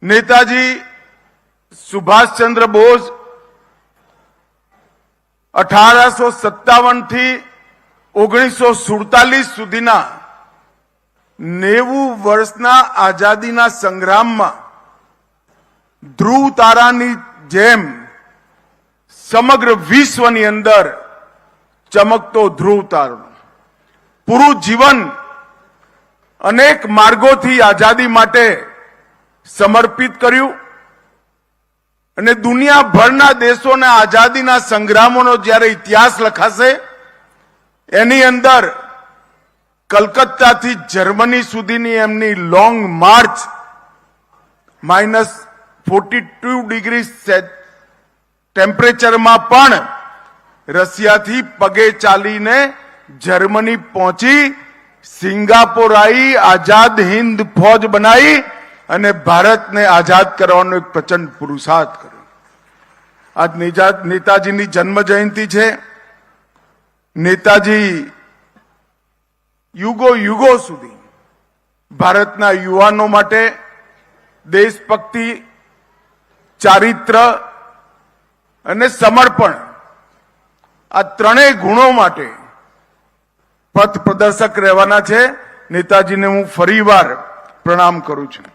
नेताजी सुभाषचंद्र बोस 1857 થી 1947 સુધીના 90 વર્ષના આઝાદીના સંગ્રામમાં ધ્રુવ તારાની જેમ સમગ્ર વિશ્વની અંદર ચમકતો ધ્રુવ તારો પૂરું જીવન અનેક માર્ગોથી આઝાદી માટે સમર્પિત કર્યું અને દુનિયાભરના દેશોના આઝાદીના સંગ્રામોનો જ્યારે ઇતિહાસ લખાશે એની અંદર કલકત્તાથી જર્મની સુધીની એમની લોંગ માર્ચ -42 ડિગ્રી ટેમ્પરેચરમાં પણ રશિયાથી પગે ચાલીને જર્મની પહોંચી સિંગાપોર આવી આઝાદ હિન્દ ફૌજ બનાવી અને ભારતને આઝાદ કરવાનો એક પ્રચંડ પુરુષાર્થ કર્યો। આજ નેતાજીની જન્મ જયંતિ છે। નેતાજી યુગો યુગો સુધી ભારતના યુવાનો માટે દેશભક્તિ, ચારિત્ર અને સમર્પણ આ ત્રણેય ગુણો માટે પથ પ્રદર્શક રહેવાના છે। નેતાજીને હું ફરીવાર પ્રણામ કરું છું।